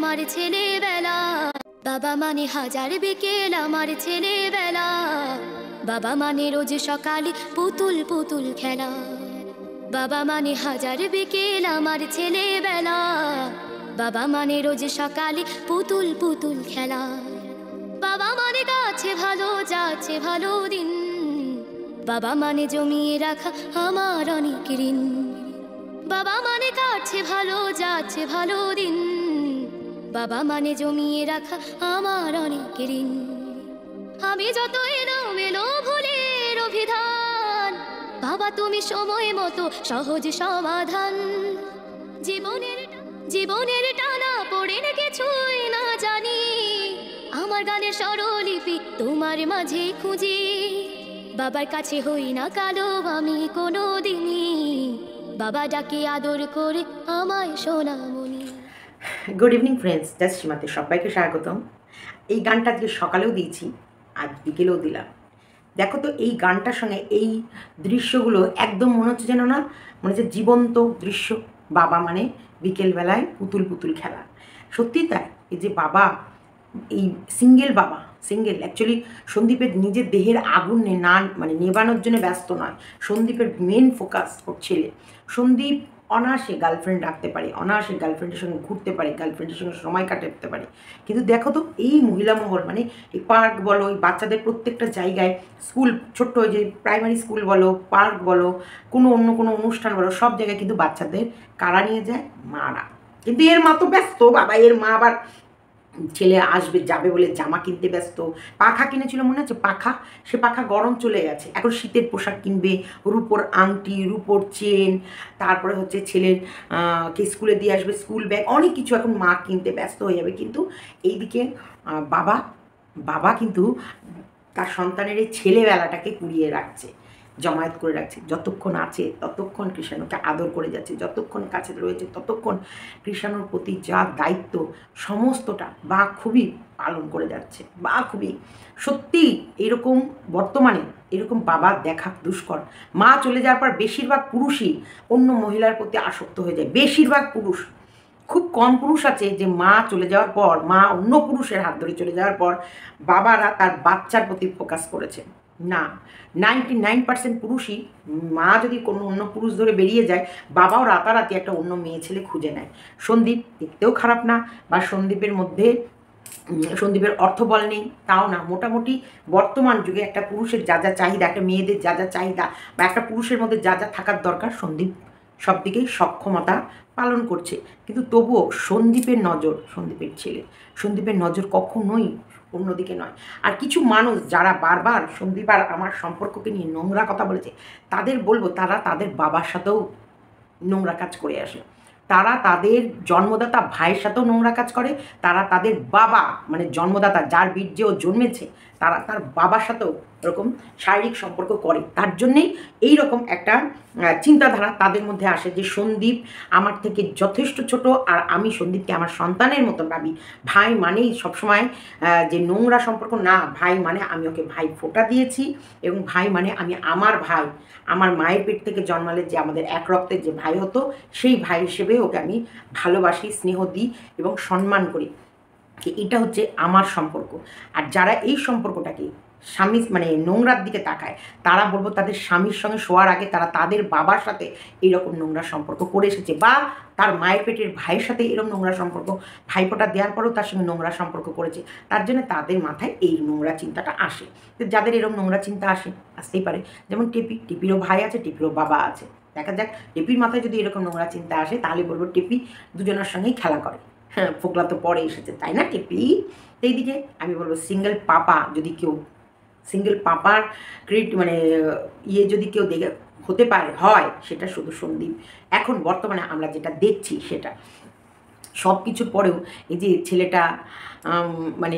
আমার ছেলেবেলা, বাবা মানে হাজার বিকেল আমার ছেলেবেলা, বাবা মানে রোজ সকালে পুতুল পুতুল খেলা, বাবা মানে হাজার বিকেল আমার ছেলেবেলা, বাবা মানে রোজ সকালে পুতুল পুতুল খেলা, বাবা মানে গাছে ভালো যাচ্ছে ভালো দিন, বাবা মানে জমিয়ে রাখা আমার অনেক ঋণ, বাবা মানে কাটছে ভালো যাচ্ছে ভালো দিন, বাবা মানে জমিয়ে রাখা আমার অনেক ঋণ। আমি যত এলো ভুলের অভিধান, বাবা তুমি সময় মতো সহজ সমাধান, জীবনের টানা পড়ে না কিছুই না জানি, আমার গানের স্বরলিপি তোমার মাঝে খুঁজি, বাবার কাছে হই না কালো আমি কোনো দিনই, বাবা ডাকে আদর করে আমায় সোনামণি। গুড ইভিনিং ফ্রেন্ডস, জাস্ট সীমাতে সবাইকে স্বাগতম। এই গানটা আজকে সকালেও দিয়েছি, আজ বিকেলেও দিলাম। দেখো তো এই গানটার সঙ্গে এই দৃশ্যগুলো একদম মনে হচ্ছে যেন না, মনে হচ্ছে জীবন্ত দৃশ্য। বাবা মানে বিকেলবেলায় পুতুল পুতুল খেলা, সত্যি তাই। এই যে বাবা, এই সিঙ্গেল অ্যাকচুয়ালি সন্দীপের নিজের দেহের আগুন মানে নেবানোর জন্য ব্যস্ত নয়। সন্দীপের মেন ফোকাস ওর ছেলে। সন্দীপ অনায়াসে গার্লফ্রেন্ড রাখতে পারে, অনায়াসে গার্লফ্রেন্ডের সঙ্গে ঘুরতে পারে, গার্লফ্রেন্ডের সঙ্গে সময় কাটাতে পারে, কিন্তু দেখো তো এই মহিলা মহল, মানে এই পার্ক বলো, এই বাচ্চাদের প্রত্যেকটা জায়গায়, স্কুল ছোট্ট ওই যে প্রাইমারি স্কুল বলো, পার্ক বলো, অন্য কোনো অনুষ্ঠান বলো, সব জায়গায় কিন্তু বাচ্চাদের কারা নিয়ে যায়? মারা। কিন্তু এর মা তো ব্যস্ত, বাবা এর মা আবার ছেলে আসবে যাবে বলে জামা কিনতে ব্যস্ত। পাখা কিনেছিল মনে আছে? পাখা, সে পাখা গরম চলে গেছে, এখন শীতের পোশাক কিনবে, রূপোর আংটি, রূপোর চেন, তারপরে হচ্ছে ছেলের কে স্কুলে দিয়ে আসবে, স্কুল ব্যাগ, অনেক কিছু এখন মা কিনতে ব্যস্ত হয়ে যাবে। কিন্তু এইদিকে বাবা কিন্তু তার সন্তানের এই ছেলেবেলাটাকে কুড়িয়ে রাখছে, জমায়েত করে রাখছে। যতক্ষণ আছে ততক্ষণ কৃষাণুকে আদর করে যাচ্ছে, যতক্ষণ কাছে রয়েছে ততক্ষণ কৃষাণুর প্রতি যা দায়িত্ব সমস্তটা বা খুবই পালন করে যাচ্ছে, বা খুবই সত্যি। এরকম বর্তমানে এরকম বাবা দেখা দুষ্কর। মা চলে যাওয়ার পর বেশিরভাগ পুরুষই অন্য মহিলার প্রতি আসক্ত হয়ে যায়, বেশিরভাগ পুরুষ। খুব কম পুরুষ আছে যে মা চলে যাওয়ার পর, মা অন্য পুরুষের হাত ধরে চলে যাওয়ার পর বাবারা তার বাচ্চার প্রতি ফোকাস করেছে। না, 99% পুরুষই, মা যদি কোনো অন্য পুরুষ ধরে বেরিয়ে যায়, বাবাও রাতারাতি একটা অন্য মেয়ে ছেলে খুঁজে নেয়। সন্দীপ দেখতেও খারাপ না, বা সন্দীপের অর্থবল নেই তাও না, মোটামুটি বর্তমান যুগে একটা পুরুষের যা যা চাহিদা, একটা মেয়েদের যা যা চাহিদা, বা একটা পুরুষের মধ্যে যা যা থাকার দরকার, সন্দীপ সব দিকেই সক্ষমতা পালন করছে। কিন্তু তবুও সন্দীপের নজর কখনোই অন্যদিকে নয়। আর কিছু মানুষ যারা বারবার সন্দীপ আর আমার সম্পর্ককে নিয়ে নোংরা কথা বলেছে, তাদের বলবো তারা তাদের বাবার সাথেও নোংরা কাজ করে আসে, তারা তাদের জন্মদাতা ভাইয়ের সাথেও নোংরা কাজ করে, তারা তাদের বাবা মানে জন্মদাতা যার বীর্যে ও জন্মেছে, তারা তার বাবার সাথেও এরকম শারীরিক সম্পর্ক করে। তার জন্যেই এইরকম একটা চিন্তাধারা তাদের মধ্যে আসে যে সন্দীপ আমার থেকে যথেষ্ট ছোট, আর আমি সন্দীপকে আমার সন্তানের মতো ভাবি। ভাই মানেই সবসময় যে নোংরা সম্পর্ক না, ভাই মানে আমি ওকে ভাই ফোঁটা দিয়েছি, এবং ভাই মানে আমি আমার ভাই, আমার মায়ের পেট থেকে জন্মালে যে আমাদের এক রক্তের যে ভাই হতো, সেই ভাই হিসেবে ওকে আমি ভালোবাসি, স্নেহ দিই এবং সম্মান করি। এটা হচ্ছে আমার সম্পর্ক। আর যারা এই সম্পর্কটাকে স্বামী মানে নোংরার দিকে তাকায়, তারা বলবো তাদের স্বামীর সঙ্গে শোয়ার আগে তারা তাদের বাবার সাথে এইরকম নোংরা সম্পর্ক করে এসেছে, বা তার মায়ের পেটের ভাইয়ের সাথে এরকম নোংরা সম্পর্ক, ভাইফোঁটা দেওয়ার পরেও তার সঙ্গে নোংরা সম্পর্ক করেছে। তার জন্য তাদের মাথায় এই নোংরা চিন্তাটা আসে। তো যাদের এরকম নোংরা চিন্তা আসতেই পারে, যেমন টিপিরও ভাই আছে, টিপিরও বাবা আছে। দেখা যাক টিপির মাথায় যদি এরকম নোংরা চিন্তা আসে, তাহলে বলবো টিপি দুজনের সঙ্গেই খেলা করে। হ্যাঁ, ফোকলা তো পরে এসেছে, তাই না টিপি? এইদিকে আমি বলবো সিঙ্গেল পাপার মানে যদি কেউ দেখে হতে পারে হয়, সেটা শুধু সন্দীপ। এখন বর্তমানে আমরা যেটা দেখছি সেটা সব কিছুর পরেও এই যে ছেলেটা মানে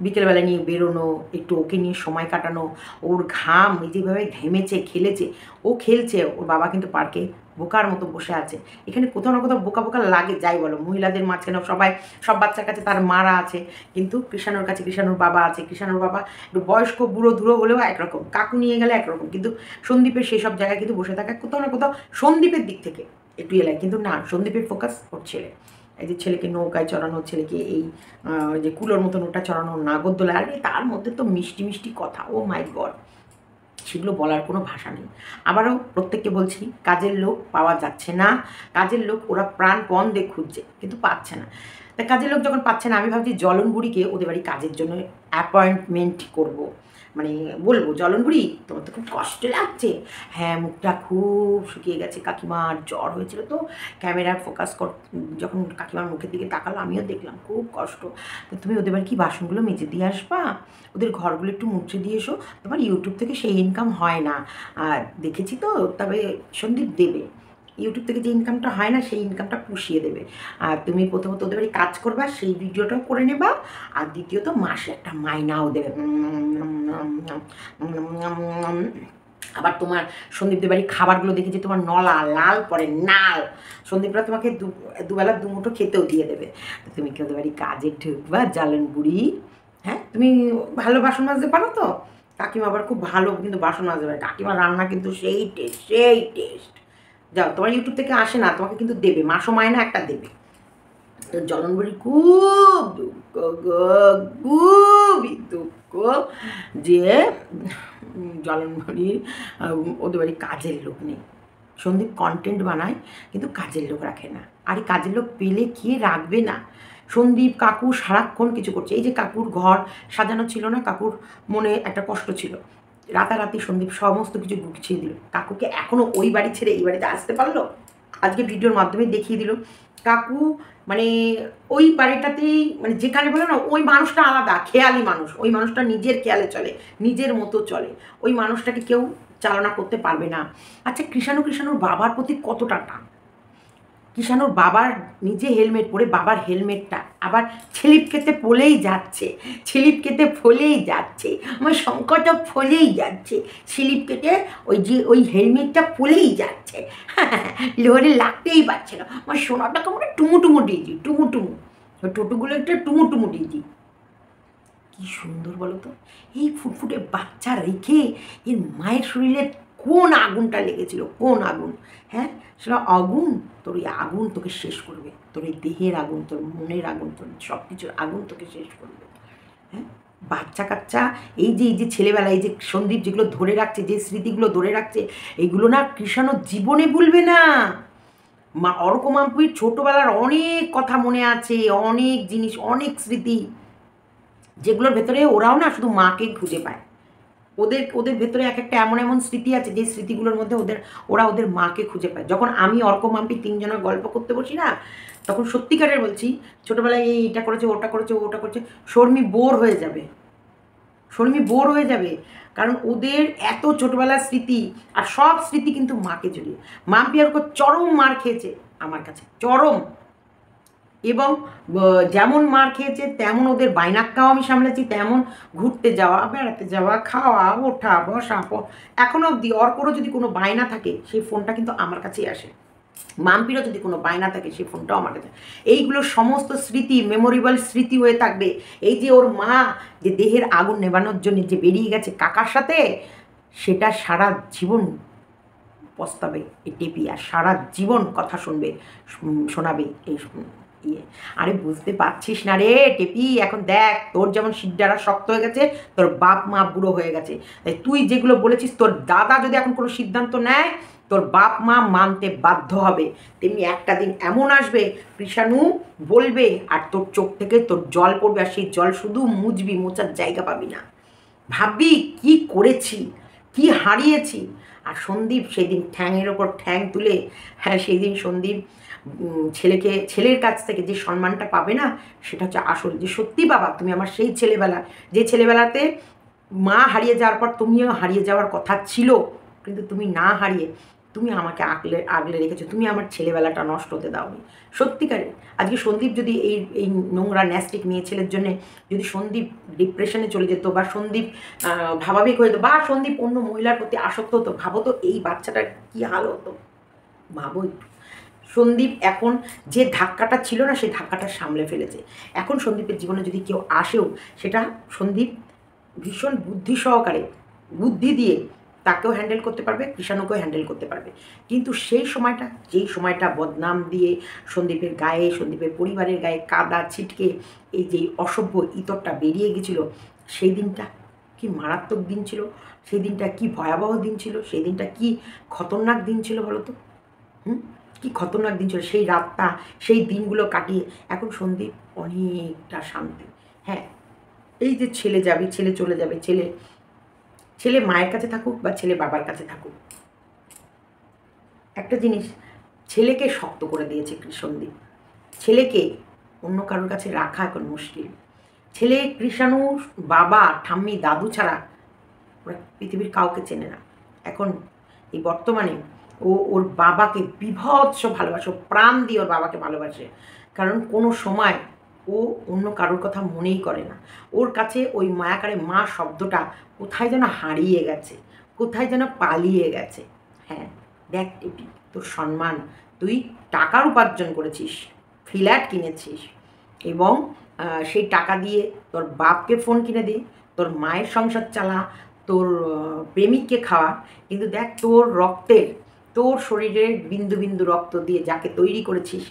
বিকেলবেলা নিয়ে বেরোনো, একটু ওকে নিয়ে সময় কাটানো, ওর ঘাম যেভাবে ঘেমেছে, খেলছে, ওর বাবা কিন্তু পার্কে বোকার মতো বসে আছে। এখানে কোথাও না কোথাও বোকা লাগে, যাই বলো, মহিলাদের মাঝখানে সব বাচ্চার কাছে তার মারা আছে, কিন্তু কৃষাণুর কাছে কৃষাণুর বাবা আছে। কৃষাণুর বাবা একটু বয়স্ক বুড়ো ধুড়ো হলেও একরকম, কাকু নিয়ে গেলে একরকম, কিন্তু সন্দীপের সেই সব জায়গায় কিন্তু বসে থাকা কোথাও না কোথাও সন্দীপের দিক থেকে একটু এলায়, কিন্তু না, সন্দীপের ফোকাস ওর ছেলে। এই যে ছেলেকে নৌকায় চড়ানো, ছেলেকে এই যে কুলোর মতন ওটা চড়ানো, নাগরদোলা, আর তার মধ্যে তো মিষ্টি মিষ্টি কথা, ও মাই গড, সেগুলো বলার কোনো ভাষা নেই। আবারও প্রত্যেককে বলছি, কাজের লোক পাওয়া যাচ্ছে না, কাজের লোক ওরা প্রাণপণ দিয়ে খুঁজছে কিন্তু পাচ্ছে না। তা কাজের লোক যখন পাচ্ছে না, আমি ভাবছি জলনবুড়িকে ওদের বাড়ি কাজের জন্য অ্যাপয়েন্টমেন্ট করব, মানে বলবো, জলনবুড়ি তোমার তো খুব কষ্ট লাগছে, হ্যাঁ মুখটা খুব শুকিয়ে গেছে, কাকিমার জ্বর হয়েছিল তো ক্যামেরার ফোকাস যখন কাকিমার মুখের দিকে তাকালো আমিও দেখলাম খুব কষ্ট, তো তুমি ওদের বাড়ি কি বাসনগুলো মেজে দিয়ে আসবা, ওদের ঘরগুলো একটু মুছে দিয়ে এসো, তোমার ইউটিউব থেকে সেই ইনকাম হয় না, আর দেখেছি তো, তবে সন্দীপ দেবে, ইউটিউব থেকে যে ইনকামটা হয় না সেই ইনকামটা পুষিয়ে দেবে। আর তুমি প্রথমত ওদের বাড়ি কাজ করবা, সেই ভিডিওটাও করে নেবা, আর দ্বিতীয়ত মাসে একটা মাইনাও দেবে। আবার তোমার সন্দীপদের বাড়ি খাবারগুলো দেখেছি তোমার নলা লাল পরে নাল, সন্দীপরা তোমাকে দুবেলা দুমুঠো খেতেও দিয়ে দেবে। তো তুমি কি ওদের বাড়ি কাজে ঢুকবা জ্বালেন বুড়ি? হ্যাঁ, তুমি ভালো বাসন মাজতে পারো তো? কাকিমা আবার খুব ভালো কিন্তু বাসন মাজতে পারে, কাকিমা রান্না কিন্তু সেই টেস্ট, সেই টেস্ট। যাও, তোমার ইউটিউব থেকে আসে না, তোমাকে কিন্তু দেবে, মাসও মায়না একটা দেবে। তো জলনবুড়ির খুব দুঃখ গো, খুবই দুঃখ যে জলনবুড়ির ওদের বাড়ি কাজের লোক নেই। সন্দীপ কন্টেন্ট বানায় কিন্তু কাজের লোক রাখে না, আর এই কাজের লোক পেলে কে রাখবে না? সন্দীপ কাকু সারাক্ষণ কিছু করছে, এই যে কাকুর ঘর সাজানো ছিল না, কাকুর মনে একটা কষ্ট ছিল, রাতারাতি সন্দীপ সমস্ত কিছু গুছিয়ে দিল। কাকুকে এখনও ওই বাড়ি ছেড়ে এই বাড়িতে আসতে পারলো? আজকে ভিডিওর মাধ্যমে দেখিয়ে দিল কাকু মানে ওই বাড়িটাতেই, মানে যেখানে বলে না ওই মানুষটা আলাদা, খেয়ালি মানুষ, ওই মানুষটা নিজের খেয়ালে চলে, নিজের মতো চলে, ওই মানুষটাকে কেউ চালনা করতে পারবে না। আচ্ছা, কৃষাণুর বাবার প্রতি কতটা টান, কৃষাণুর বাবার নিজে হেলমেট পরে, বাবার হেলমেটটা আবার ছিলিপ খেতে ফলেই যাচ্ছে, ছিলিপ খেতে ফলেই যাচ্ছে, আমার শঙ্করটা ফলেই যাচ্ছে, ছিলিপ কেটে ওই হেলমেটটা ফলেই যাচ্ছে, লোহারে লাগতেই পারছে না, আমার সোনাটাকে আমরা টুমুটুমু দিয়েছি, টুমুটুমু, ওই টোটোগুলো একটা টুমুটুমু দিয়েছি। কি সুন্দর বলো তো, এই ফুটফুটে বাচ্চা রেখে এর মায়ের শরীরে কোন আগুনটা লেগেছিল, কোন আগুন, হ্যাঁ সেটা আগুন, তোর ওই আগুন তোকে শেষ করবে, তোর এই দেহের আগুন, তোর মনের আগুন, তোর সব কিছুর আগুন তোকে শেষ করবে। হ্যাঁ, বাচ্চা কাচ্চা, এই যে ছেলেবেলা, এই যে সন্দীপ যেগুলো ধরে রাখছে, যে স্মৃতিগুলো ধরে রাখছে, এইগুলো না কৃষাণু জীবনে ভুলবে না। মা অর্কমাম্পির ছোটোবেলার অনেক কথা মনে আছে, অনেক জিনিস, অনেক স্মৃতি, যেগুলোর ভেতরে ওরাও না শুধু মাকে খুঁজে পায়, ওদের ভেতরে এক একটা এমন এমন স্মৃতি আছে যে স্মৃতিগুলোর মধ্যে ওরা ওদের মাকে খুঁজে পায়। যখন আমি অর্ক মাম্পি তিনজনের গল্প করতে বসি না, তখন সত্যিকারের বলছি, ছোটোবেলায় এইটা করেছে, ওটা করেছে, ওটা করেছে, শর্মি বোর হয়ে যাবে, শর্মি বোর হয়ে যাবে, কারণ ওদের এত ছোটোবেলার স্মৃতি, আর সব স্মৃতি কিন্তু মাকে জড়িয়ে। মাম্পি অর্ক চরম মার খেয়েছে আমার কাছে, চরম, এবং যেমন মার খেয়েছে তেমন ওদের বাইনাক্কাও আমি সামলেছি, তেমন ঘুরতে যাওয়া, বেড়াতে যাওয়া, খাওয়া, ওঠা, বসা, এখনও অবধি অর্করও যদি কোনো বায়না থাকে সেই ফোনটা কিন্তু আমার কাছেই আসে, মাম্পিরও যদি কোনো বায়না থাকে সেই ফোনটাও আমার কাছে। এইগুলো সমস্ত স্মৃতি মেমোরেবল স্মৃতি হয়ে থাকবে। এই যে ওর মা যে দেহের আগুন নেবানোর জন্য যে বেরিয়ে গেছে কাকার সাথে, সেটা সারা জীবন পস্তাবে এই টেপি, আর সারা জীবন কথা শোনাবে এই ইয়ে। আরে বুঝতে পারছিস না রে টেপি, এখন দেখ তোর যেমন শিরদাঁড়া শক্ত হয়ে গেছে, তোর বাপ মা বুড়ো হয়ে গেছে, তাই তুই যেগুলো বলেছিস, তোর দাদা যদি এখন কোনো সিদ্ধান্ত নেয় তোর বাপ মা মানতে বাধ্য হবে। তেমনি একটা দিন এমন আসবে কৃষাণু বলবে, আর তোর চোখ থেকে তোর জল পড়বে, আর সেই জল শুধু মুছবি, মোছার জায়গা পাবি না, ভাববি কি করেছি, কি হারিয়েছি। আর সন্দীপ সেদিন ঠ্যাংয়ের ওপর ঠ্যাং তুলে, হ্যাঁ সেই দিন সন্দীপ ছেলের কাছ থেকে যে সম্মানটা পাবে না, সেটা হচ্ছে আসল, যে সত্যি বাবা তুমি আমার সেই ছেলেবেলা, যে ছেলেবেলাতে মা হারিয়ে যাওয়ার পর তুমিও হারিয়ে যাওয়ার কথা ছিল, কিন্তু তুমি না হারিয়ে তুমি আমাকে আগলে রেখেছো, তুমি আমার ছেলেবেলাটা নষ্ট হতে দাওনি। সত্যিকারে আজকে সন্দীপ যদি এই নোংরা ন্যাস্টিক মেয়ে ছেলের জন্য যদি সন্দীপ ডিপ্রেশনে চলে যেত, বা সন্দীপ ভাবাবেগ হয়ে যেত, বা সন্দীপ অন্য মহিলার প্রতি আসক্ত হতো, ভাবো তো এই বাচ্চাটার কী হাল হতো, ভাবো একটু। সন্দীপ এখন যে ধাক্কাটা ছিল না, সেই ধাক্কাটা সামলে ফেলেছে। এখন সন্দীপের জীবনে যদি কেউ আসেও, সেটা সন্দীপ ভীষণ বুদ্ধি সহকারে, বুদ্ধি দিয়ে তাকেও হ্যান্ডেল করতে পারবে, কৃষাণুকেও হ্যান্ডেল করতে পারবে। কিন্তু সেই সময়টা, যেই সময়টা বদনাম দিয়ে সন্দীপের গায়ে, সন্দীপের পরিবারের গায়ে কাদা ছিটকে এই যে অসভ্য ইতরটা বেরিয়ে গেছিল, সেই দিনটা কি মারাত্মক দিন ছিল, সেই দিনটা কি ভয়াবহ দিন ছিল, সেই দিনটা কি খতরনাক দিন ছিল বলো তো। কি খতরনাক দিন ছিল সেই রাতটা, সেই দিনগুলো কাটিয়ে এখন সন্দীপ অনেকটা শান্তি। হ্যাঁ, এই যে ছেলে যাবে, ছেলে চলে যাবে, ছেলে মায়ের কাছে থাকুক বা ছেলে বাবার কাছে থাকুক, একটা জিনিস, ছেলেকে শক্ত করে দিয়েছে সন্দীপ। ছেলেকে অন্য কারোর কাছে রাখা এখন মুশকিল। ছেলে কৃষাণু বাবা ঠাম্মি দাদু ছাড়া ওরা পৃথিবীর কাউকে চেনে না। এখন এই বর্তমানে ওর বাবাকে বিভৎস ভালোবাসে, প্রাণ দিয়ে ওর বাবাকে ভালোবাসে। কারণ কোনো সময় ও অন্য কারোর কথা মনেই করে না। ওর কাছে ওই মায়াকারে মা শব্দটা কোথায় যেন হারিয়ে গেছে, কোথায় যেন পালিয়ে গেছে। হ্যাঁ দেখ টিপি, তোর সম্মান, তুই টাকার উপার্জন করেছিস, ফ্ল্যাট কিনেছিস এবং সেই টাকা দিয়ে তোর বাপকে ফোন কিনে দে, তোর মায়ের সংসার চালা, তোর প্রেমিককে খাওয়া। কিন্তু দেখ তোর রক্তের, তোর শরীরের বিন্দু বিন্দু রক্ত দিয়ে যাকে তৈরি করেছিস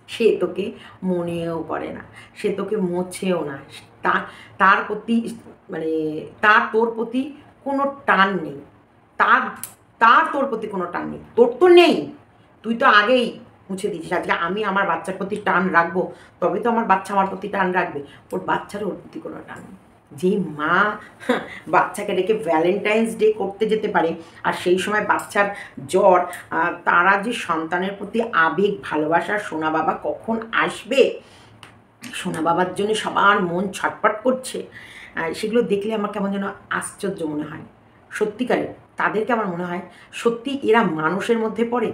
সে তোকে মনেও করে না, সে তোকে মোছেও না। তার প্রতি মানে তার তোর প্রতি কোনো টান নেই, তার তোর প্রতি কোনো টান নেই, তোর তো নেই, তুই তো আগেই মুছে দিয়েছিস। আজকে আমি আমার বাচ্চার প্রতি টান রাখবো তবে তো আমার বাচ্চা আমার প্রতি টান রাখবে, ওর বাচ্চারও ওর প্রতি কোনো টান নেই। যে মা বাচ্চাকে রেখে ভ্যালেন্টাইন্স ডে করতে যেতে পারে আর সেই সময় বাচ্চার জ্বর, তারা যে সন্তানের প্রতি আবেগ ভালোবাসা, সোনা বাবা কখন আসবে, সোনা বাবার জন্য সবার মন ছটপট করছে, সেগুলো দেখলে আমার কেমন যেন আশ্চর্য মনে হয়। সত্যিকারে তাদেরকে আমার মনে হয় সত্যি এরা মানুষের মধ্যে পড়ে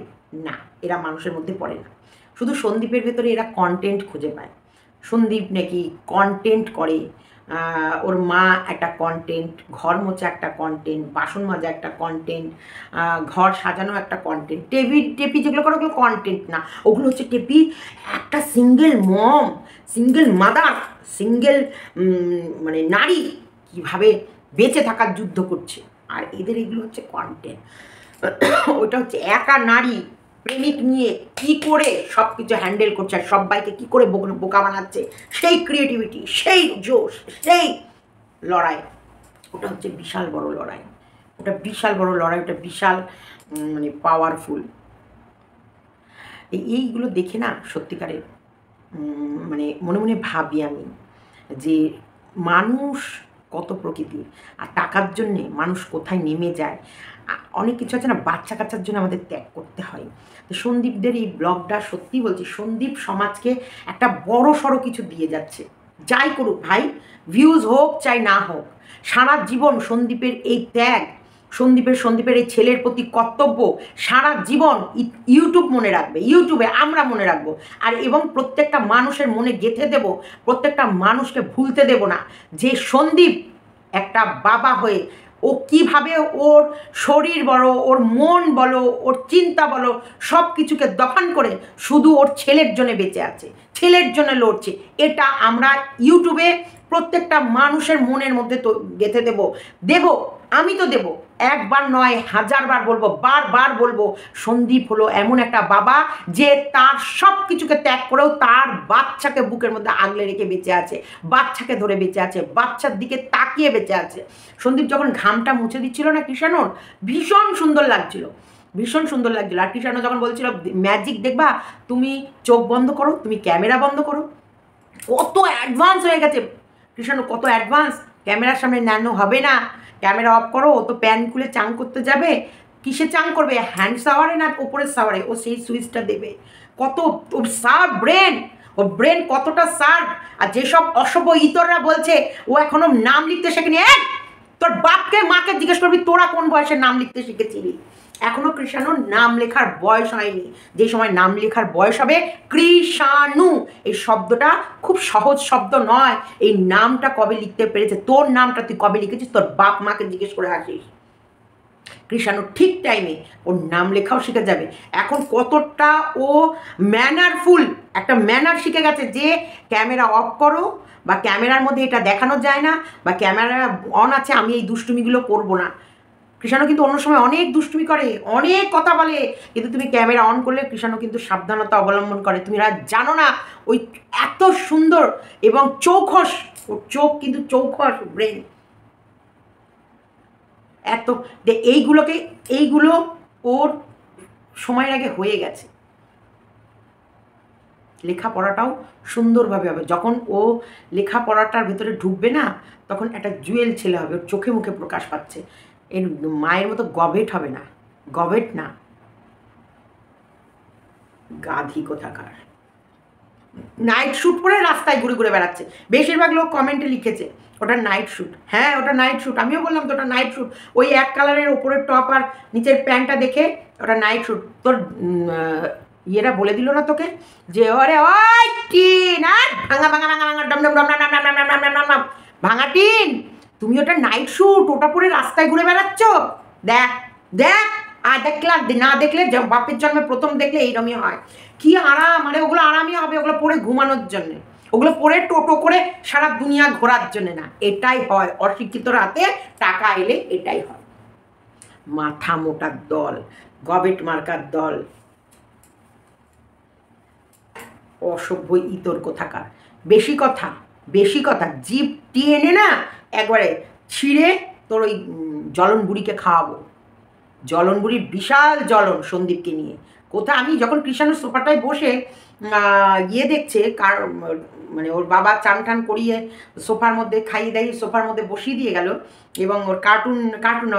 না, এরা মানুষের মধ্যে পড়ে না। শুধু সন্দীপের ভেতরে এরা কন্টেন্ট খুঁজে পায়। সন্দীপ নাকি কন্টেন্ট করে, ওর মা একটা কন্টেন্ট, ঘর মোছা একটা কন্টেন্ট, বাসন মাজা একটা কন্টেন্ট, ঘর সাজানো একটা কন্টেন্ট, টেপি যেগুলো করে ওগুলো কন্টেন্ট না, ওগুলো হচ্ছে টেপি একটা সিঙ্গেল মম, সিঙ্গেল মাদার, সিঙ্গেল মানে নারী কীভাবে বেঁচে থাকার যুদ্ধ করছে, আর এদের এগুলো হচ্ছে কন্টেন্ট। ওটা হচ্ছে একা নারী প্রেমিক নিয়ে কি করে সব কিছু হ্যান্ডেল করছে আর সবাইকে কী করে বোকা বানাচ্ছে, সেই ক্রিয়েটিভিটি, সেই জোশ, সেই লড়াই, ওটা হচ্ছে বিশাল বড় লড়াই, ওটা বিশাল বড় লড়াই, ওটা বিশাল মানে পাওয়ারফুল। এইগুলো দেখে না সত্যিকারের মানে মনে মনে ভাবি আমি যে মানুষ কত প্রকৃতির, আর টাকার জন্যে মানুষ কোথায় নেমে যায়। অনেক কিছু আছে না, বাচ্চা কাচ্চার জন্য আমাদের ত্যাগ করতে হয়। তো সন্দীপদের এই ব্লগটা সত্যি বলছি, সন্দীপ সমাজকে একটা বড় সড়ো কিছু দিয়ে যাচ্ছে। যাই করুক ভাই, ভিউজ হোক চাই না হোক, সারা জীবন সন্দীপের এই ত্যাগ, সন্দীপের এই ছেলের প্রতি কর্তব্য সারা জীবন ইউটিউব মনে রাখবে, ইউটিউবে আমরা মনে রাখবো। আর এবং প্রত্যেকটা মানুষের মনে গেঁথে দেব, প্রত্যেকটা মানুষকে ভুলতে দেব না যে সন্দীপ একটা বাবা হয়ে ও কিভাবে ওর শরীর বলো, ওর মন বলো, ওর চিন্তা বলো, সব কিছুকে দফন করে শুধু ওর ছেলের জন্য বেঁচে আছে, ছেলের জন্য লড়ছে। এটা আমরা ইউটিউবে প্রত্যেকটা মানুষের মনের মধ্যে তো গেঁথে দেব, আমি তো দেব, একবার নয় হাজারবার বলবো, বারবার বলবো, সন্দীপ হলো এমন একটা বাবা যে তার সব কিছুকে ত্যাগ করেও তার বাচ্চাকে বুকের মধ্যে আগলে রেখে বেঁচে আছে, বাচ্চাকে ধরে বেঁচে আছে, বাচ্চার দিকে তাকিয়ে বেঁচে আছে। সন্দীপ যখন ঘামটা মুছে দিচ্ছিল না কৃষাণুর, ভীষণ সুন্দর লাগছিল, ভীষণ সুন্দর লাগছিল। আর কৃষাণু যখন বলছিল ম্যাজিক দেখবা, তুমি চোখ বন্ধ করো, তুমি ক্যামেরা বন্ধ করো, কত অ্যাডভান্স হয়ে গেছে কৃষাণু, কত অ্যাডভান্স। ক্যামেরার সামনে ন্যানো হবে না, ক্যামেরা অফ করো, ও তো প্যান খুলে চান করতে যাবে, কিসে চান করবে, হ্যান্ড শাওয়ারে না ওপরের শাওয়ারে, ও সেই সুইচটা দেবে। কত ওর শার্প ব্রেন, ওর ব্রেন কতটা শার্প। আর যেসব অসভ্য ইতররা বলছে ও এখনো নাম লিখতে শেখেনি, তোর বাপকে মাকে জিজ্ঞেস করবি তোরা কোন বয়সে নাম লিখতে শিখেছিলি। এখনো কৃষাণুর নাম লেখার বয়স হয়নি, যে সময় নাম লেখার বয়স হবে। কৃষাণু এই শব্দটা খুব সহজ শব্দ নয়, এই নামটা কবে লিখতে পেরেছে, তোর নামটা তুই কবে লিখেছিস তোর বাপ মাকে জিজ্ঞেস করে আসিস। কৃষাণু ঠিক টাইমে ওর নাম লেখাও শিখে যাবে। এখন কতটা ও ম্যানারফুল, একটা ম্যানার শিখে গেছে যে ক্যামেরা অফ করো, বা ক্যামেরার মধ্যে এটা দেখানো যায় না, বা ক্যামেরা অন আছে আমি এই দুষ্টুমিগুলো করবো না। কৃষাণু কিন্তু অন্য সময় অনেক দুষ্টুমি করে, অনেক কথা বলে, কিন্তু তুমি ক্যামেরা অন করলে কৃষাণু কিন্তু সাবধানতা অবলম্বন করে। তুমি জানো না ওই এত সুন্দর এবং চৌখস, ওর চোখ কিন্তু চৌখস, ব্রেন এত, এইগুলো ওর সময়ের আগে হয়ে গেছে। লেখাপড়াটাও সুন্দরভাবে হবে। যখন ও লেখাপড়াটার ভেতরে ঢুকবে না, তখন একটা জুয়েল ছেলে হবে, ওর চোখে মুখে প্রকাশ পাচ্ছে। এর মায়ের মতো গভেট হবে না, গভেট না, গাধি কোথাকার। নাইট শ্যুট পরে রাস্তায় ঘুরে ঘুরে বেড়াচ্ছে। বেশিরভাগ লোক কমেন্টে লিখেছে ওটা নাইট শ্যুট। হ্যাঁ, ওটা নাইট শ্যুট, আমিও বললাম তো ওটা নাইট শ্যুট। ওই এক কালারের ওপরের টপ আর নিচের প্যান্টটা দেখে ওটা নাইট শ্যুট। তোর ইয়েরা বলে দিল না তোকে যে ওরে ওই টিন, আর ভাঙা ভাঙা ভাঙা ভাঙা ডম ডম ডম ডম ডম ডম ডম ডম ডম ভাঙা টিন, তুমি ওটা নাইট শ্যুট, ওটা পরে রাস্তায় ঘুরে বেড়াচ্ছ। দেখ দেখ, আর দেখলে না দেখলে বাপের জন্মে প্রথম দেখলে এইরকমই হয়। কি আরাম, মানে ওগুলো আরামই হবে, ওগুলো পরে ঘুমানোর জন্যে, ওগুলো পরে টোটো করে সারা দুনিয়া ঘোরার জন্যে না। এটাই হয় অশিক্ষিত রাতে টাকা এলে, এটাই হয়। মাথা মোটার দল, গবেট মার্কার দল, অসভ্য ইতর কোথাকার। বেশি কথা জিভ টিয়ে না একবারে ছিঁড়ে তোর ওই জ্বলন বুড়িকে খাওয়াবো। জ্বলন বুড়ির বিশাল জ্বলন সন্দীপকে নিয়ে। কোথায় আমি যখন কৃষাণুর সোফাটায় বসে ইয়ে দেখছে, মানে ওর বাবা চান টান করিয়ে সোফার মধ্যে খাইয়ে দাইয়ে সোফার মধ্যে বসিয়ে দিয়ে গেল, এবং ওর কার্টুন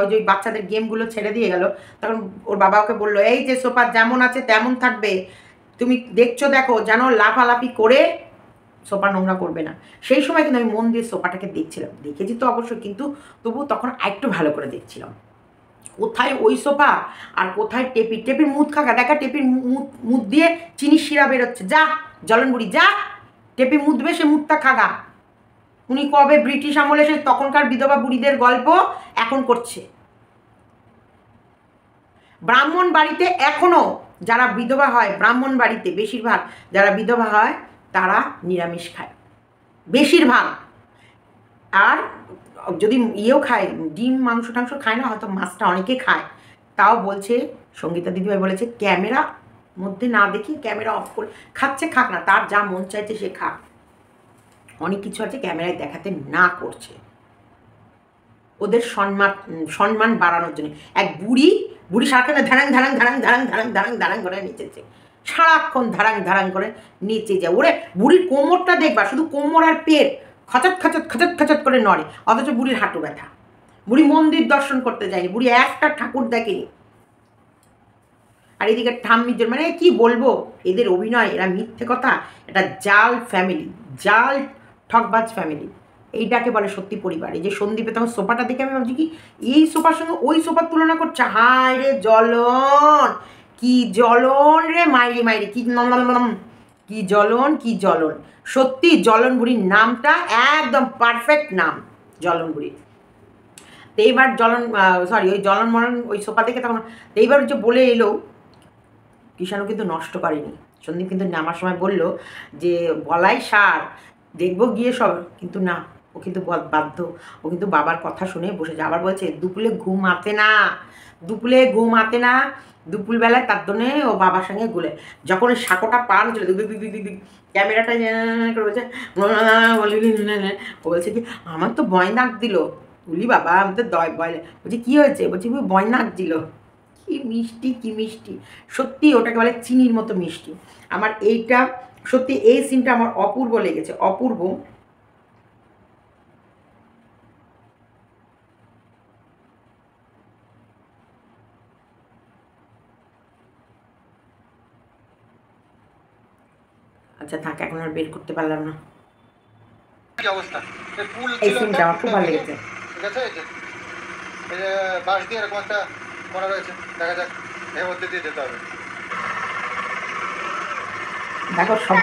ওই যে বাচ্চাদের গেমগুলো ছেড়ে দিয়ে গেল, তখন ওর বাবা ওকে বললো, এই যে সোফা যেমন আছে তেমন থাকবে, তুমি দেখো যেন লাফালাফি করে সোফা নোংরা করবে না। সেই সময় কিন্তু আমি মন দিয়ে সোফাটাকে দেখেছি তো অবশ্যই, কিন্তু তবু তখন আরেকটু ভালো করে দেখছিলাম কোথায় ওই সোফা আর কোথায় টেপির মুখ খাগা। দেখা টেপির মুখ দিয়ে চিনির শিরা বেরোচ্ছে। যা জ্বলন বুড়ি যা, টেপি মুদবে, সে মুখটা খাগা। উনি কবে ব্রিটিশ আমলে সে তখনকার বিধবা বুড়িদের গল্প এখন করছে। ব্রাহ্মণ বাড়িতে এখনো যারা বিধবা হয়, ব্রাহ্মণ বাড়িতে বেশিরভাগ যারা বিধবা হয় তারা নিরামিষ খায় বেশিরভাগ। আর যদি ইয়েও খায়, ডিম মাংস টাংস খায় না, হয়তো মাছটা অনেকে খায়। তাও বলছে, সঙ্গীতা দিদিভাই বলেছে, ক্যামেরা মধ্যে না দেখি, ক্যামেরা অফ করে খাচ্ছে, খাক না, তার যা মন চাইছে সে খাক। অনেক কিছু আছে ক্যামেরায় দেখাতে না করছে, ওদের সম্মান বাড়ানোর জন্য। এক বুড়ি সারাক্ষণ ধারাং করে নেচেছে, সারাক্ষণ ধারাং করে নেচে যায়। ওরে বুড়ির কোমরটা দেখবা, শুধু কোমর আর পেট খচত করে নড়ে, অথচ বুড়ির হাঁটু ব্যথা। বুড়ি মন্দির দর্শন করতে যায়নি, বুড়ি একটা ঠাকুর দেখেনি। আর এদিকে ঠাম্মির জন্য, মানে কি বলবো, এদের অভিনয়, এরা মিথ্যে কথা, এটা জাল ফ্যামিলি, জাল ঠকবাজ ফ্যামিলি। এইটাকে বলে সত্যি পরিবার। এই যে সন্দীপে তখন সোফাটা দেখে আমি ভাবছি কি, এই সোফার সঙ্গে ওই সোফার তুলনা করছে। হায় রে জ্বলন, কি জ্বলন রে, মাইরি কি জ্বলন। সত্যি জ্বলন বুড়ির নামটা একদম পারফেক্ট নাম, জ্বলন বুড়ি। তো এইবার ওই জ্বলন মরণ ওই সোফা দেখে তখন এইবার যে বলে এলো, কৃষাণু কিন্তু নষ্ট করেনি। সন্দীপ কিন্তু নামার সময় বলল যে বলাই সার, দেখবো গিয়ে সব, কিন্তু না, ও কিন্তু বাধ্য, ও কিন্তু বাবার কথা শুনে বসেছে। আবার বলছে দুপুরে ঘুম আতে না, দুপুরবেলায় তার জন্যে ও বাবার সঙ্গে গুলে, যখন ওই সাঁকোটা পার হচ্ছিল, ক্যামেরাটা করে বলছে, ও বলছে কি, আমার তো ভয় নাক দিল, বলি বাবা আমি তো ভয়, বলছি কী হয়েছে, বলছি ভয় নাক দিল। কি মিষ্টি, সত্যি ওটাকে বলে চিনির মতো মিষ্টি। আমার এইটা সত্যি, এই সিনটা আমার অপূর্ব লেগেছে, অপূর্ব। আচ্ছা থাক, এখন আর বের করতে পারলাম না। কি অবস্থা, এই সিনটা আমার খুব ভালো লেগেছে। ঠিক আছে, এই যে বাঁশ দিয়ে এরকম একটা করা রয়েছে, দেখা যাক এর মধ্যে দিয়ে যেতে হবে। দেখো সব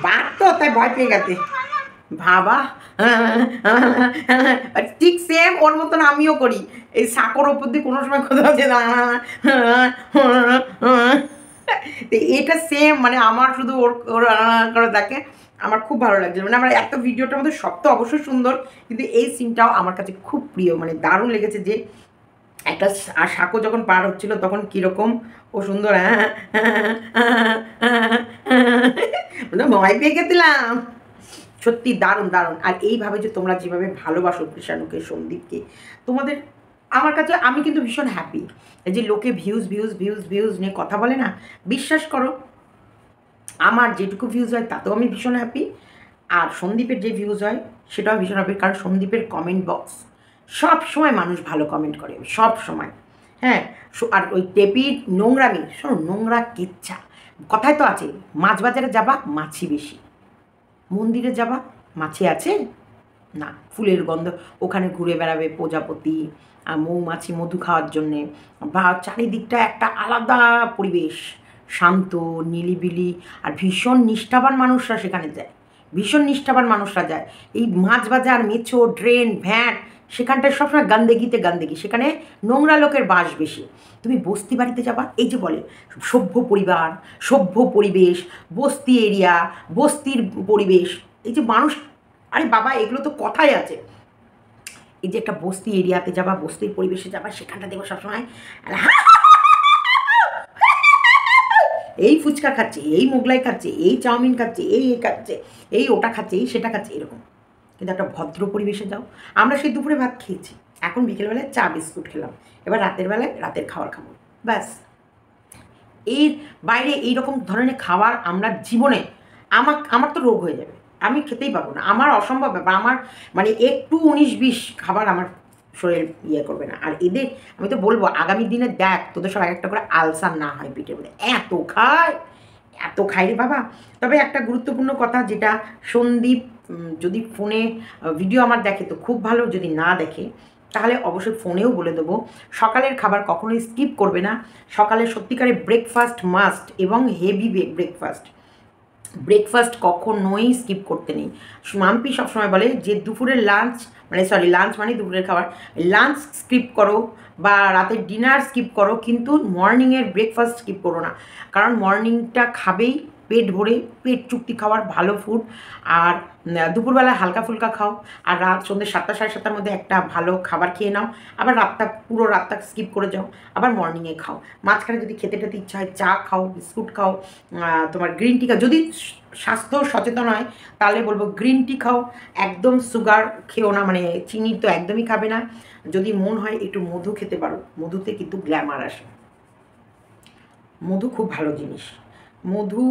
বাঘ তো, তাই ভয় পেয়ে গেছে। ভাবা ঠিক সেম ওর মতন আমিও করি, এই সাঁকোর ওপর দিয়ে কোনো সময় কোথাও যে এটা সেম, মানে আমার শুধু ওর ওর করে থাকে, আমার খুব ভালো লাগছে। মানে আমার এত ভিডিওটার মধ্যে সব তো অবশ্যই সুন্দর, কিন্তু এই সিনটাও আমার কাছে খুব প্রিয়, মানে দারুণ লেগেছে যে একটা সাঁকো যখন পার হচ্ছিল তখন কীরকম ও সুন্দর ভয় পেয়ে গেছিলাম। সত্যি দারুণ দারুণ। আর এইভাবে যে তোমরা যেভাবে ভালোবাসো কৃষাণুকে, সন্দীপকে, তোমাদের আমার কাছে আমি কিন্তু ভীষণ হ্যাপি। এই যে লোকে ভিউজ ভিউজ ভিউজ ভিউজ নিয়ে কথা বলে না, বিশ্বাস করো আমার যেটুকু ভিউজ হয় তাতেও আমি ভীষণ হ্যাপি, আর সন্দীপের যে ভিউজ হয় সেটাও ভীষণ হ্যাপি। কারণ সন্দীপের কমেন্ট বক্স সব সময় মানুষ ভালো কমেন্ট করে, সব সময়। হ্যাঁ, আর ওই টেপির নোংরামি, শোনো নোংরা কেচ্ছা, কথায় তো আছে মাছ বাজারে যাবা মাছি বেশি, মন্দিরে যাবা মাছি আছে না, ফুলের গন্ধ, ওখানে ঘুরে বেড়াবে প্রজাপতি মৌমাছি মধু খাওয়ার জন্যে, বা চারিদিকটা একটা আলাদা পরিবেশ, শান্ত নিলিবিলি, আর ভীষণ নিষ্ঠাবান মানুষরা সেখানে যায়, ভীষণ নিষ্ঠাবান মানুষরা যায়। এই মাছ বাজার, মেছো, ড্রেন, ভ্যাট, সেখানটায় সবসময় গান্দেগিতে গান্দেগি, সেখানে নোংরা লোকের বাস বেশি। তুমি বস্তি বাড়িতে যাবা, এই যে বলে সভ্য পরিবার, সভ্য পরিবেশ, বস্তি এরিয়া, বস্তির পরিবেশ, এই যে মানুষ, আরে বাবা এগুলো তো কথাই আছে। এই যে একটা বস্তি এরিয়াতে যাবা, বস্তির পরিবেশে যাবা, সেখানটা দেখবো সবসময় এই ফুচকা খাচ্ছে, এই মোগলাই খাচ্ছে, এই চাউমিন খাচ্ছে, এই খাচ্ছে, এই ওটা খাচ্ছে, এই সেটা খাচ্ছে, এরকম। কিন্তু একটা ভদ্র পরিবেশে যাও, আমরা সেই দুপুরে ভাত খেয়েছি, এখন বিকেলবেলায় চা বিস্কুট খেলাম, এবার রাতের বেলায় রাতের খাবার খাবো, ব্যাস। এর বাইরে এইরকম ধরনের খাবার আমরা জীবনে, আমার তো রোগ হয়ে যাবে, আমি খেতেই পারবো না, আমার অসম্ভব ব্যাপার, আমার মানে একটু 19-20 খাবার আমার শরীর ইয়ে করবে না। আর এদের আমি তো বলবো আগামী দিনে দেখ তোদের সব একটা করে আলসার না হয় পেটের মধ্যে, এত খায় রে বাবা। তবে একটা গুরুত্বপূর্ণ কথা, যেটা সন্দীপ যদি ফোনে ভিডিও আমার দেখে তো খুব ভালো, যদি না দেখে তাহলে অবশ্যই ফোনেও বলে দেবো, সকালের খাবার কখনোই স্কিপ করবে না। সকালে সত্যিকারের ব্রেকফাস্ট মাস্ট, এবং হেভি ব্রেকফাস্ট কখনোই স্কিপ করতে নেই। মাম্পি সবসময় বলে যে দুপুরের লাঞ্চ মানে দুপুরের খাবার, লাঞ্চ স্কিপ করো বা রাতের ডিনার স্কিপ করো, কিন্তু মর্নিংয়ের ব্রেকফাস্ট স্কিপ করো না। কারণ মর্নিংটা খাবেই পেট ভরে, পেট চুক্তি খাওয়ার ভালো ফুড, আর দুপুরবেলায় হালকা ফুলকা খাও, আর রাত সন্ধ্যে 7টা 7:30টার মধ্যে একটা ভালো খাবার খেয়ে নাও, আবার পুরো রাতটা স্কিপ করে যাও, আবার মর্নিংয়ে খাও। মাঝখানে যদি খেতে ইচ্ছা হয় চা খাও, বিস্কুট খাও, তোমার গ্রিন টি খাও, যদি স্বাস্থ্য সচেতন হয় তাহলে বলবো গ্রিন টি খাও, একদম সুগার খেও না, মানে চিনি তো একদমই খাবে না। যদি মন হয় একটু মধু খেতে পারো, মধুতে কিন্তু গ্ল্যামার আসে, মধু খুব ভালো জিনিস। মধু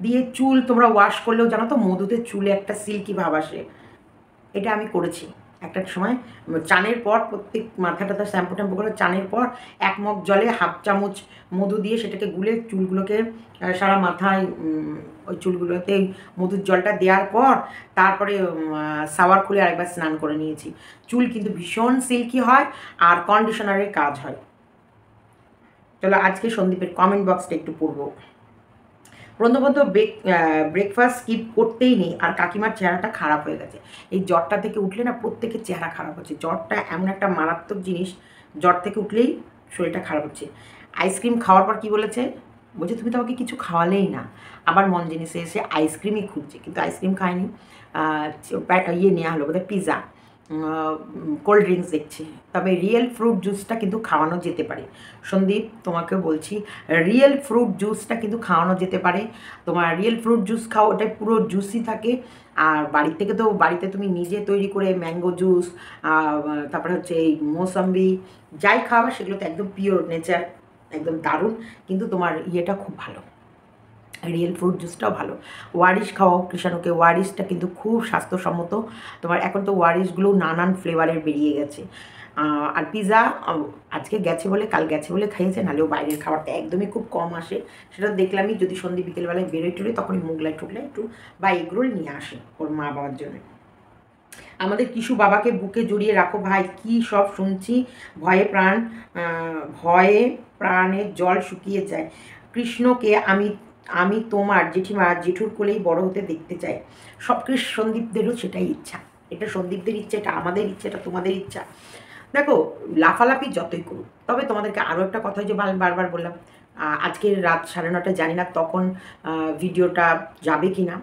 দিয়ে চুল তোমরা ওয়াশ করলেও জানো তো, মধুতে চুলে একটা সিল্কি ভাব আসে, এটা আমি করেছি একটা সময়। চানের পর প্রত্যেক মাথাটা শ্যাম্পু ট্যাম্পু করে চানের পর 1 মগ জলে 1/2 চামচ মধু দিয়ে সেটাকে গুলে চুলগুলোকে সারা মাথায়, ওই চুলগুলোতে মধুর জলটা দেওয়ার পর তারপরে শাওয়ার খুলে আরেকবার স্নান করে নিয়েছি। চুল কিন্তু ভীষণ সিল্কি হয়, আর কন্ডিশনারের কাজ হয়। চলো আজকে সন্দীপের কমেন্ট বক্সটা একটু পড়বো। প্রথমত ব্রেকফাস্ট স্কিপ করতেই নেই, আর কাকিমার চেহারাটা খারাপ হয়ে গেছে এই জ্বরটা থেকে উঠলে না, প্রত্যেকের চেহারা খারাপ হচ্ছে। জ্বরটা এমন একটা মারাত্মক জিনিস, জ্বর থেকে উঠলেই শরীরটা খারাপ হচ্ছে। আইসক্রিম খাওয়ার পর কি বলেছে, বলছে তুমি তো আমাকে কিছু খাওয়ালেই না, আবার মন জিনিসে এসে আইসক্রিমই খুঁজছে, কিন্তু আইসক্রিম খায়নি, নেওয়া হলো বোধহয় পিৎজা, কোল্ড ড্রিঙ্কস দেখছে। তবে রিয়েল ফ্রুট জুসটা কিন্তু খাওয়ানো যেতে পারে। সন্দীপ তোমাকে বলছি, রিয়েল ফ্রুট জুসটা কিন্তু খাওয়ানো যেতে পারে। তোমার রিয়েল ফ্রুট জুস খাও, ওটা পুরো জুসই থাকে। আর বাড়ির থেকে তো বাড়িতে তুমি নিজে তৈরি করে ম্যাঙ্গো জুস, তারপরে হচ্ছে এই মৌসম্বি, যাই খাওয়া সেগুলো তো একদম পিওর নেচার, একদম দারুণ। কিন্তু তোমার ইয়েটা খুব ভালো, রিয়েল ফ্রুট জুসটাও ভালো। ওয়ারিশ খাওয়াও কৃষাণুকে, ওয়ারিশটা কিন্তু খুব স্বাস্থ্যসম্মত। তোমার এখন তো ওয়ারিশগুলো নানান ফ্লেভারের বেরিয়ে গেছে। আর পিৎজা আজকে গেছে বলে, কাল গেছে বলে খাইয়েছে, নাহলেও বাইরের খাবারটা একদমই খুব কম আসে। সেটা দেখলামই, যদি সন্ধ্যে বিকেলবেলায় বেরোয় টোরে তখনই মোগলাই টোগলাই একটু বা এগরোল নিয়ে আসে ওর মা বাবার জন্য। আমাদের কিশু বাবাকে বুকে জড়িয়ে রাখো ভাই, কি সব শুনছি, ভয়ে প্রাণের জল শুকিয়ে যায়। কৃষ্ণকে আমি আমি তোমার জেঠিমা জেঠুর কোলেই বড় হতে দেখতে চাই। সবকিছু সন্দীপদেরও সেটাই ইচ্ছা। এটা সন্দীপদের ইচ্ছা, এটা আমাদের ইচ্ছা, এটা তোমাদের ইচ্ছা। দেখো, লাফালাফি যতই করুক, তবে তোমাদেরকে আরও একটা কথা যে বারবার বললাম, আজকে রাত 9:30 জানি না তখন ভিডিওটা যাবে কি না।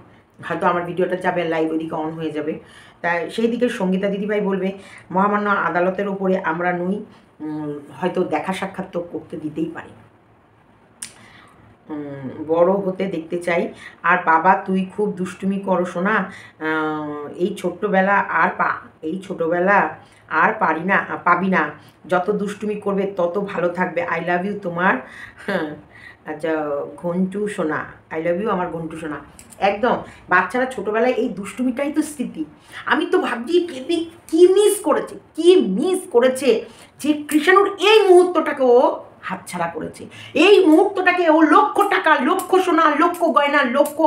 হয়তো আমার ভিডিওটা যাবে, লাইভ ওইদিকে অন হয়ে যাবে। তাই সেই দিকে সঙ্গীতা দিদিভাই বলবে মহামান্য আদালতের ওপরে আমরা নই, হয়তো দেখা সাক্ষাৎ তো করতে দিতেই পারি। বড় হতে দেখতে চাই। আর বাবা তুই খুব দুষ্টুমি করো শোনা, এই ছোট্টবেলা এই ছোটোবেলা আর পাবি না। যত দুষ্টুমি করবে তত ভালো থাকবে। আই লাভ ইউ তোমার, হ্যাঁ আচ্ছা ঘন্টু সোনা। আই লাভ ইউ আমার ঘন্টু সোনা। একদম, বাচ্চারা ছোটোবেলায় এই দুষ্টুমিটাই তো স্মৃতি। আমি তো ভাবছি কি মিস করেছে যে কৃষ্ণুর এই মুহূর্তটাকে ও হাতছাড়া করেছে। এই মুহূর্তটাকে ও লক্ষ টাকা, লক্ষ সোনা, লক্ষ গয়না, লক্ষ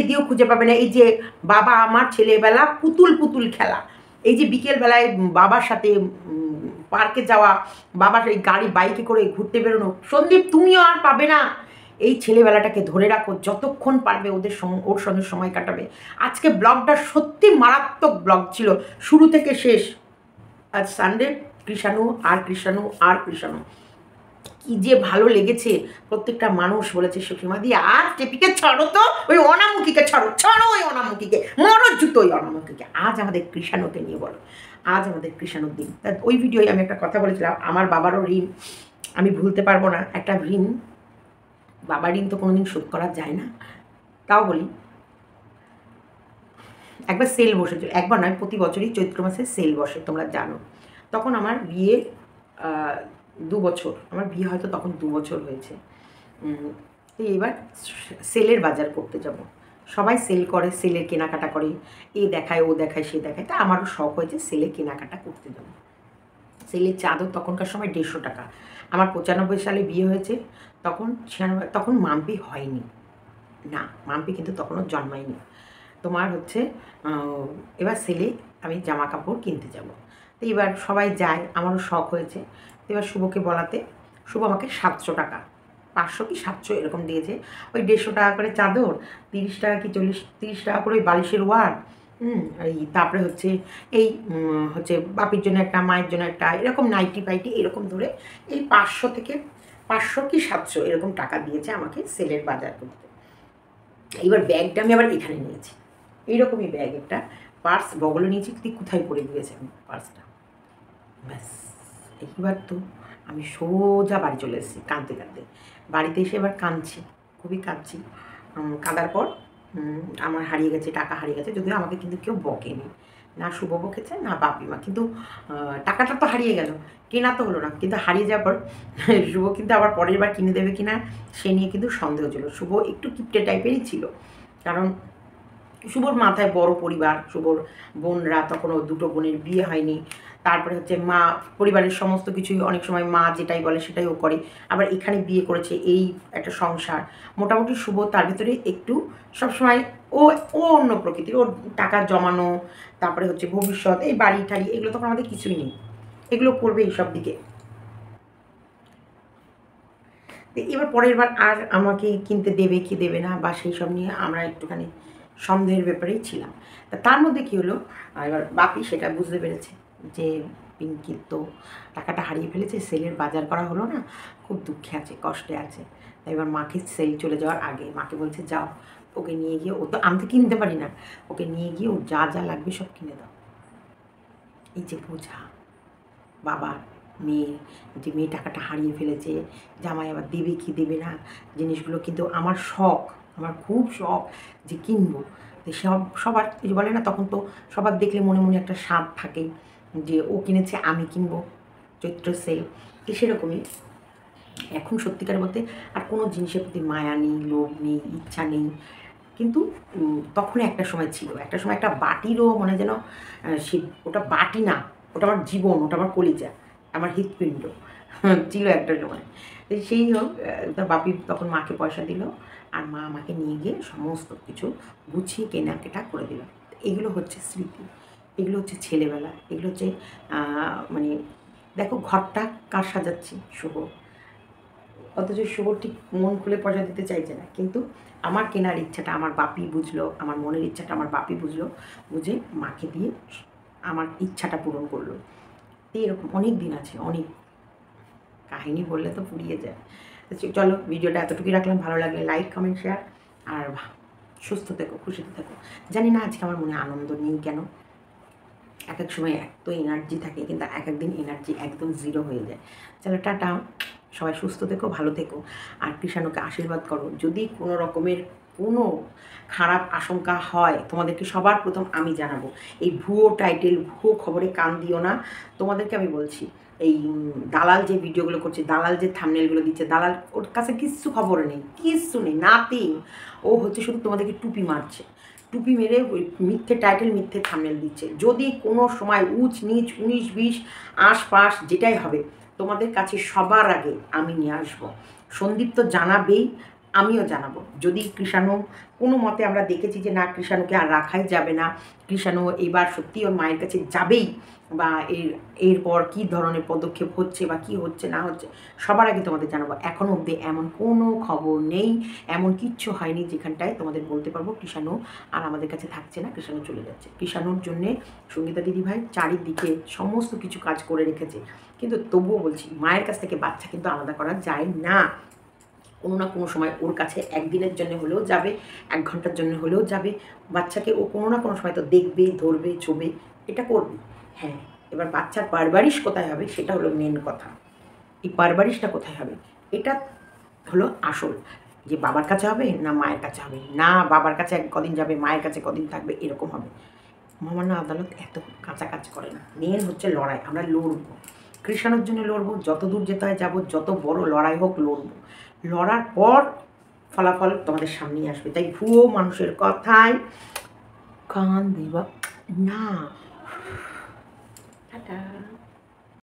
দিয়েও খুঁজে পাবে না। এই যে বাবা আমার ছেলেবেলা পুতুল খেলা, এই যে বিকেলবেলায় বাবার সাথে পার্কে যাওয়া, বাবার এই বাইকে করে ঘুরতে বেরোনো, সন্দীপ তুমিও আর পাবে না। এই ছেলেবেলাটাকে ধরে রাখো, যতক্ষণ পারবে ওর সঙ্গে সময় কাটাবে। আজকে ব্লগটা সত্যি মারাত্মক ব্লগ ছিল, শুরু থেকে শেষ। আজ সানডে, কৃষাণু কি যে ভালো লেগেছে। প্রত্যেকটা মানুষ বলেছে সখীমা দি আর টেপিকে ছাড়ো তো, ওই অনামুখীকে ছাড়ো ওই অনামুখীকে, মরো জুতো ওই অনামুখীকে। আজ আমাদের কৃষাণুকে নিয়ে বলো, আজ আমাদের কৃষাণুর দিন। ওই ভিডিওয় আমি একটা কথা বলেছিলাম, আমার বাবারও ঋণ আমি ভুলতে পারবো না। একটা ঋণ, বাবার ঋণ তো কোনোদিন শোধ করা যায় না। তাও বলি, একবার সেল বসেছিল, একবার নয় প্রতি বছরই চৈত্র মাসে সেল বসে, তোমরা জানো। তখন আমার বিয়ে 2 বছর, আমার বিয়ে হয়তো তখন 2 বছর হয়েছে। তো এবার সেলের বাজার করতে যাব। সবাই সেল করে, সেলের কেনাকাটা করে, এ দেখায় ও দেখায় সে দেখায়। তা আমারও শখ হয়েছে সেলে কেনাকাটা করতে যাবো। সেলের চাদর তখনকার সময় 150 টাকা। আমার 95 সালে বিয়ে হয়েছে, তখন মাম্পি হয়নি, না মাম্পি কিন্তু তখনও জন্মায়নি। তোমার হচ্ছে এবার সেলে আমি জামা কাপড় কিনতে যাব। তো এবার সবাই যায়, আমারও শখ হয়েছে। তো এবার শুভকে বলাতে শুভ আমাকে 700 টাকা, 500 কি 700 এরকম দিয়েছে। ওই 150 টাকা করে চাদর, 30 টাকা কি 30 টাকা করে ওই বালিশের ওয়ার, এই তারপরে হচ্ছে এই হচ্ছে বাপির জন্য একটা, মায়ের জন্য একটা, এরকম নাইটি পাইটি এরকম ধরে এই 500 থেকে 500 কি 700 এরকম টাকা দিয়েছে আমাকে সেলের বাজার করতে। এবার ব্যাগটা আমি আবার এখানে নিয়েছি, এইরকমই ব্যাগ, একটা পার্স বগলে নিয়েছি। তুই কোথায় পড়ে দিয়েছে আমি পার্সটা, ব্যাস। এইবার তো আমি সোজা বাড়ি চলে এসেছি কাঁদতে কাঁদতে। বাড়িতে এসে এবার কাঁদছি, খুবই কাঁদছি। কাঁদার পর আমার হারিয়ে গেছে, টাকা হারিয়ে গেছে। যদিও আমাকে কিন্তু কেউ বকেনি, না শুভ বকেছে না বাপিমা, কিন্তু টাকাটা তো হারিয়ে গেল, কেনা তো হলো না। কিন্তু হারিয়ে যাওয়ার পর শুভ কিন্তু আবার পরের বার কিনে দেবে কিনা সে নিয়ে কিন্তু সন্দেহ ছিল। শুভ একটু কিপটে টাইপেরই ছিল, কারণ শুভর মাথায় বড় পরিবার, শুভর বোনরা, তখনও 2টো বোনের বিয়ে হয়নি। তারপরে হচ্ছে মা, পরিবারের সমস্ত কিছুই অনেক সময় মা যেটাই বলে সেটাই ও করে। আবার এখানে বিয়ে করেছে, এই একটা সংসার। মোটামুটি শুভ তার ভিতরে একটু সবসময় ও অন্য প্রকৃতির, ওর টাকা জমানো, তারপরে হচ্ছে ভবিষ্যৎ, এই বাড়ি টাড়ি এগুলো তখন আমাদের কিছুই নেই, এগুলো করবে এইসব দিকে। এবার পরের বার আর আমাকে কিনতে দেবে কি দেবে না, বা সেই সব নিয়ে আমরা একটুখানি সন্দেহের ব্যাপারেই ছিলাম। তার মধ্যে কী হলো, এবার বাপি সেটা বুঝতে পেরেছে যে পিঙ্কির তো টাকাটা হারিয়ে ফেলেছে, সেলের বাজার করা হলো না, খুব দুঃখে আছে, কষ্টে আছে। তাই এবার মাকে সেল চলে যাওয়ার আগে মাকে বলছে যাও ওকে নিয়ে গিয়ে, ও তো আমি তো কিনতে পারি না, ওকে নিয়ে গিয়ে ওর যা যা লাগবে সব কিনে দাও। এই যে বোঝা বাবা মেয়ে, যে মেয়ে টাকাটা হারিয়ে ফেলেছে, জামাই আবার দেবে কি দেবে না জিনিসগুলো, কিন্তু আমার শখ, আমার খুব শখ যে কিনবো। তো সবার বলে না, তখন তো সবার দেখলে মনে মনে একটা স্বাদ থাকে যে ও কিনেছে আমি কিনবো, চৈত্র সেল। সেরকমই এখন সত্যিকার বলতে আর কোনো জিনিসের প্রতি মায়া নেই, লোভ নেই, ইচ্ছা নেই। কিন্তু তখন একটা সময় ছিল, একটা সময় একটা বাটিরও মনে যেন সে, ওটা বাটি না, ওটা আমার জীবন, ওটা আমার কলিজা, আমার হৃৎপিণ্ড ছিল একটা সময়। তো সেই হোক, বাপি তখন মাকে পয়সা দিল, আর মা আমাকে নিয়ে গিয়ে সমস্ত কিছু গুছিয়ে কেনাকাটা করে দিল। এগুলো হচ্ছে স্মৃতি, এগুলো হচ্ছে ছেলেবেলা, এগুলো হচ্ছে মানে দেখো ঘরটা কার সাজাচ্ছি, শুভ অথচ শুভ ঠিক মন খুলে পয়সা দিতে চাইছে না, কিন্তু আমার কেনার ইচ্ছাটা আমার বাপি বুঝলো, আমার মনের ইচ্ছাটা আমার বাপি বুঝলো, বুঝে মাকে দিয়ে আমার ইচ্ছাটা পূরণ করলো। তো এরকম অনেক দিন আছে, অনেক কাহিনী বললে তো ফুরিয়ে যায়। তো চলো ভিডিওটা এতটুকুই রাখলাম, ভালো লাগলে লাইক কমেন্ট শেয়ার, আর সুস্থ থেকো, খুশিতে থেকো। জানি না আজকে আমার মনে আনন্দ নেই কেন, এক এক সময় এত এনার্জি থাকে, কিন্তু এক একদিন এনার্জি একদম জিরো হয়ে যায়। চলো টাটা, সবাই সুস্থ থেকো, ভালো থেকো, আর কৃষাণুকে আশীর্বাদ করো। যদি কোনো রকমের কোনো খারাপ আশঙ্কা হয় তোমাদেরকে সবার প্রথম আমি জানাবো। এই ভুয়ো টাইটেল, ভুয়ো খবরে কান দিও না, তোমাদেরকে আমি বলছি। এই দালাল যে ভিডিওগুলো করছে, দালাল যে থাম্বনেলগুলো দিচ্ছে, দালাল ওর কাছে কিচ্ছু খবর নেই, কিচ্ছু নেই, নাথিং। ও হচ্ছে শুধু তোমাদেরকে টুপি মারছে, টুপি মেরে ওই মিথ্যে টাইটেল, মিথ্যে থাম্বনেল দিচ্ছে। যদি কোনো সময় উঁচ নিচ 19-20 আশপাশ যেটাই হবে, তোমাদের কাছে সবার আগে আমি নিয়ে আসবো। সন্দীপ তো জানাবেই, আমিও জানাবো। যদি কৃষাণু কোনো মতে আমরা দেখেছি যে না, কৃষাণুকে আর রাখাই যাবে না, কৃষাণু এবার সত্যি ওর মায়ের কাছে যাবেই, বা এরপর কী ধরনের পদক্ষেপ হচ্ছে বা কী হচ্ছে না হচ্ছে, সবার আগে তোমাদের জানাবো। এখনও অবধি এমন কোনো খবর নেই, এমন কিচ্ছু হয়নি যেখানটায় তোমাদের বলতে পারবো কৃষাণু আর আমাদের কাছে থাকছে না, কৃষাণু চলে যাচ্ছে। কৃষাণুর জন্যে সঙ্গীতা দিদিভাই চারিদিকে সমস্ত কিছু কাজ করে রেখেছে, কিন্তু তবুও বলছি মায়ের কাছ থেকে বাচ্চা কিন্তু আলাদা করা যায় না। কোনো না কোনো সময় ওর কাছে একদিনের জন্য হলেও যাবে, 1 ঘন্টার জন্য হলেও যাবে, বাচ্চাকে ও কোনো না কোনো সময় তো দেখবে, ধরবে, ছোবে, এটা করবে। হ্যাঁ, এবার বাচ্চার পারবারিশ কোথায় হবে সেটা হলো মেন কথা। এই পারবারিশটা কোথায় হবে এটা হলো আসল, যে বাবার কাছে হবে না মায়ের কাছে হবে, না বাবার কাছে কদিন যাবে, মায়ের কাছে কদিন থাকবে, এরকম হবে। মহামান্য আদালত এত কাঁচা কাজ করে না, মেন হচ্ছে লড়াই। আমরা লড়বো, কৃষাণুর জন্য লড়বো, যত দূর যেতে হয় যাবো, যত বড় লড়াই হোক লড়বো, লড়ার পর ফলাফল তোমাদের সামনেই আসবে। তাই ভুয়ো মানুষের কথায় কান দিবা না। টাটা।